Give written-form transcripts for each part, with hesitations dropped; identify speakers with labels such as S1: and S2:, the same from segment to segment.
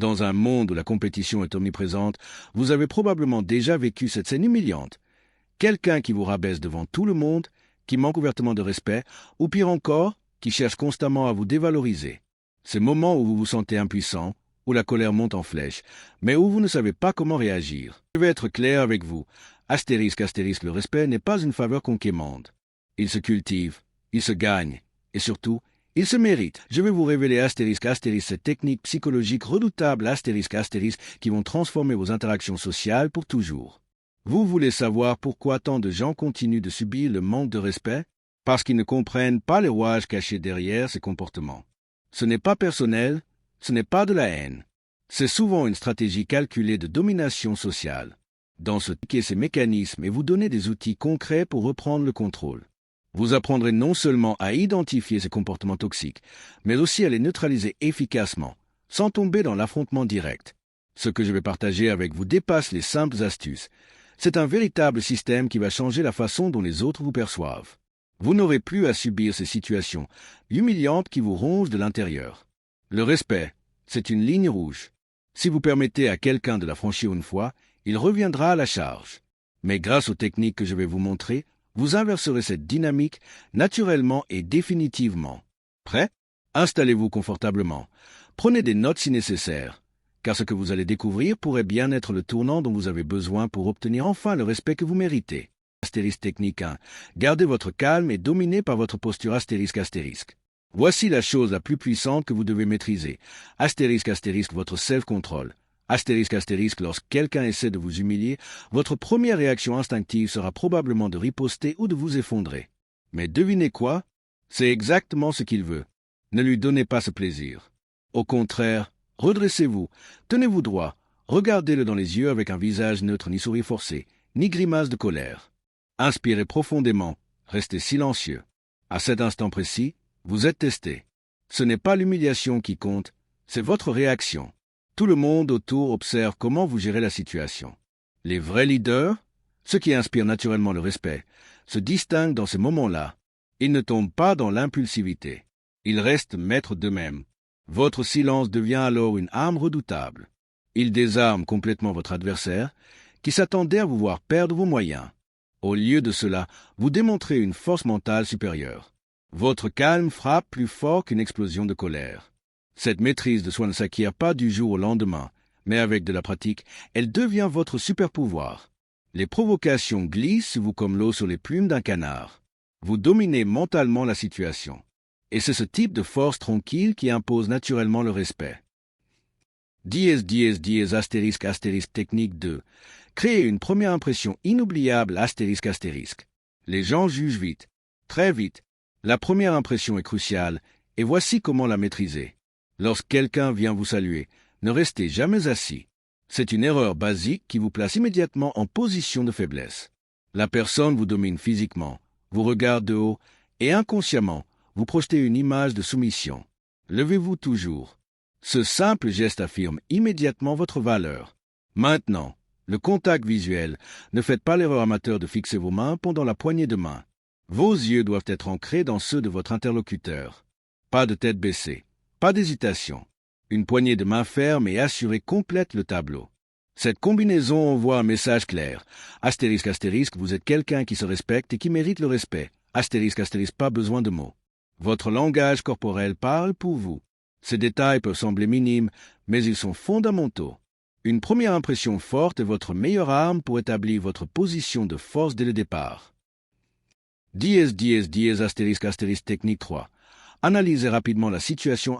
S1: Dans un monde où la compétition est omniprésente, vous avez probablement déjà vécu cette scène humiliante. Quelqu'un qui vous rabaisse devant tout le monde, qui manque ouvertement de respect, ou pire encore, qui cherche constamment à vous dévaloriser. Ces moments où vous vous sentez impuissant, où la colère monte en flèche, mais où vous ne savez pas comment réagir. Je vais être clair avec vous. Astérisque, le respect n'est pas une faveur qu'on quémande. Il se cultive, il se gagne, et surtout, il se mérite. Je vais vous révéler cette technique psychologique redoutable qui vont transformer vos interactions sociales pour toujours. Vous voulez savoir pourquoi tant de gens continuent de subir le manque de respect? Parce qu'ils ne comprennent pas les rouages cachés derrière ces comportements. Ce n'est pas personnel, ce n'est pas de la haine. C'est souvent une stratégie calculée de domination sociale. Expliquer ces mécanismes et vous donner des outils concrets pour reprendre le contrôle. Vous apprendrez non seulement à identifier ces comportements toxiques, mais aussi à les neutraliser efficacement, sans tomber dans l'affrontement direct. Ce que je vais partager avec vous dépasse les simples astuces. C'est un véritable système qui va changer la façon dont les autres vous perçoivent. Vous n'aurez plus à subir ces situations humiliantes qui vous rongent de l'intérieur. Le respect, c'est une ligne rouge. Si vous permettez à quelqu'un de la franchir une fois, il reviendra à la charge. Mais grâce aux techniques que je vais vous montrer, vous inverserez cette dynamique naturellement et définitivement. Prêt? Installez-vous confortablement. Prenez des notes si nécessaire, car ce que vous allez découvrir pourrait bien être le tournant dont vous avez besoin pour obtenir enfin le respect que vous méritez. Technique 1. Gardez votre calme et dominez par votre posture astérisque. Voici la chose la plus puissante que vous devez maîtriser. Votre self-control. Lorsque quelqu'un essaie de vous humilier, votre première réaction instinctive sera probablement de riposter ou de vous effondrer. Mais devinez quoi? C'est exactement ce qu'il veut. Ne lui donnez pas ce plaisir. Au contraire, redressez-vous, tenez-vous droit, regardez-le dans les yeux avec un visage neutre ni sourire forcé, ni grimace de colère. Inspirez profondément, restez silencieux. À cet instant précis, vous êtes testé. Ce n'est pas l'humiliation qui compte, c'est votre réaction. Tout le monde autour observe comment vous gérez la situation. Les vrais leaders, ceux qui inspirent naturellement le respect, se distinguent dans ces moments-là. Ils ne tombent pas dans l'impulsivité. Ils restent maîtres d'eux-mêmes. Votre silence devient alors une arme redoutable. Il désarme complètement votre adversaire, qui s'attendait à vous voir perdre vos moyens. Au lieu de cela, vous démontrez une force mentale supérieure. Votre calme frappe plus fort qu'une explosion de colère. Cette maîtrise de soi ne s'acquiert pas du jour au lendemain, mais avec de la pratique, elle devient votre super-pouvoir. Les provocations glissent sur vous comme l'eau sur les plumes d'un canard. Vous dominez mentalement la situation. Et c'est ce type de force tranquille qui impose naturellement le respect. Technique 2. Créez une première impression inoubliable Les gens jugent vite, très vite. La première impression est cruciale, et voici comment la maîtriser. Lorsque quelqu'un vient vous saluer, ne restez jamais assis. C'est une erreur basique qui vous place immédiatement en position de faiblesse. La personne vous domine physiquement, vous regarde de haut, et inconsciemment, vous projetez une image de soumission. Levez-vous toujours. Ce simple geste affirme immédiatement votre valeur. Maintenant, le contact visuel. Ne faites pas l'erreur amateur de fixer vos mains pendant la poignée de main. Vos yeux doivent être ancrés dans ceux de votre interlocuteur. Pas de tête baissée, pas d'hésitation. Une poignée de main ferme et assurée complète le tableau. Cette combinaison envoie un message clair. Vous êtes quelqu'un qui se respecte et qui mérite le respect. Pas besoin de mots. Votre langage corporel parle pour vous. Ces détails peuvent sembler minimes, mais ils sont fondamentaux. Une première impression forte est votre meilleure arme pour établir votre position de force dès le départ. Technique 3. Analysez rapidement la situation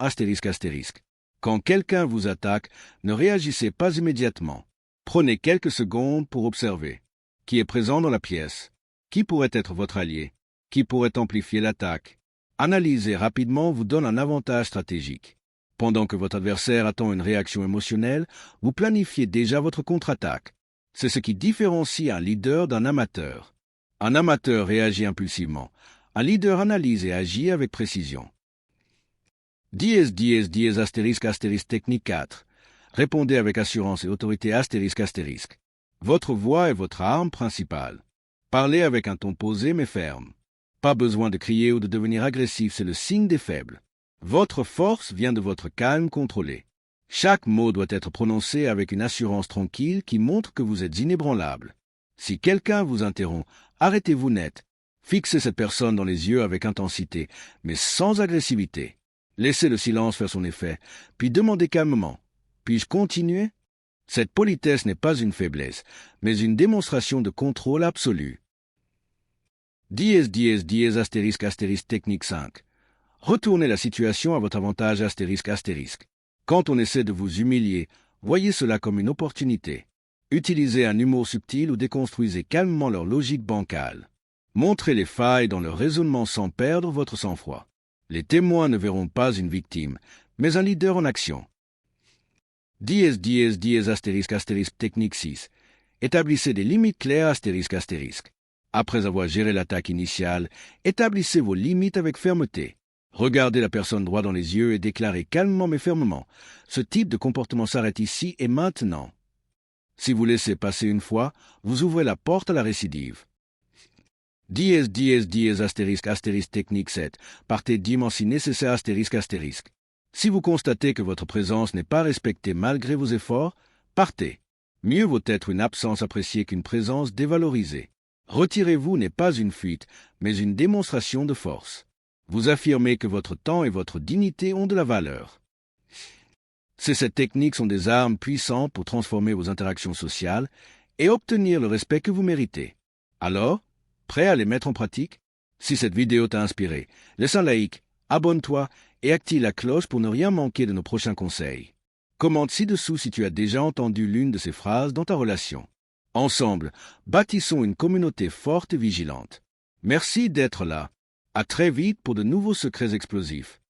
S1: Quand quelqu'un vous attaque, ne réagissez pas immédiatement. Prenez quelques secondes pour observer. Qui est présent dans la pièce? Qui pourrait être votre allié? Qui pourrait amplifier l'attaque? Analyser rapidement vous donne un avantage stratégique. Pendant que votre adversaire attend une réaction émotionnelle, vous planifiez déjà votre contre-attaque. C'est ce qui différencie un leader d'un amateur. Un amateur réagit impulsivement. Un leader analyse et agit avec précision. Technique 4. Répondez avec assurance et autorité Votre voix est votre arme principale. Parlez avec un ton posé mais ferme. Pas besoin de crier ou de devenir agressif, c'est le signe des faibles. Votre force vient de votre calme contrôlé. Chaque mot doit être prononcé avec une assurance tranquille qui montre que vous êtes inébranlable. Si quelqu'un vous interrompt, arrêtez-vous net. Fixez cette personne dans les yeux avec intensité, mais sans agressivité. Laissez le silence faire son effet, puis demandez calmement. Puis-je continuer? Cette politesse n'est pas une faiblesse, mais une démonstration de contrôle absolu. Dièse astérisque astérisque technique 5. Retournez la situation à votre avantage astérisque astérisque. Quand on essaie de vous humilier, voyez cela comme une opportunité. Utilisez un humour subtil ou déconstruisez calmement leur logique bancale. Montrez les failles dans leur raisonnement sans perdre votre sang-froid. Les témoins ne verront pas une victime, mais un leader en action. Dièse astérisque astérisque technique 6. Établissez des limites claires astérisque astérisque. Après avoir géré l'attaque initiale, établissez vos limites avec fermeté. Regardez la personne droit dans les yeux et déclarez calmement mais fermement. Ce type de comportement s'arrête ici et maintenant. Si vous laissez passer une fois, vous ouvrez la porte à la récidive. Dièse astérisque astérisque technique 7. Partez dîment si nécessaire astérisque astérisque. Si vous constatez que votre présence n'est pas respectée malgré vos efforts, partez. Mieux vaut être une absence appréciée qu'une présence dévalorisée. Retirez-vous n'est pas une fuite, mais une démonstration de force. Vous affirmez que votre temps et votre dignité ont de la valeur. Ces techniques sont des armes puissantes pour transformer vos interactions sociales et obtenir le respect que vous méritez. Alors, prêt à les mettre en pratique? Si cette vidéo t'a inspiré, laisse un like, abonne-toi et active la cloche pour ne rien manquer de nos prochains conseils. Commente ci-dessous si tu as déjà entendu l'une de ces phrases dans ta relation. Ensemble, bâtissons une communauté forte et vigilante. Merci d'être là. À très vite pour de nouveaux secrets explosifs.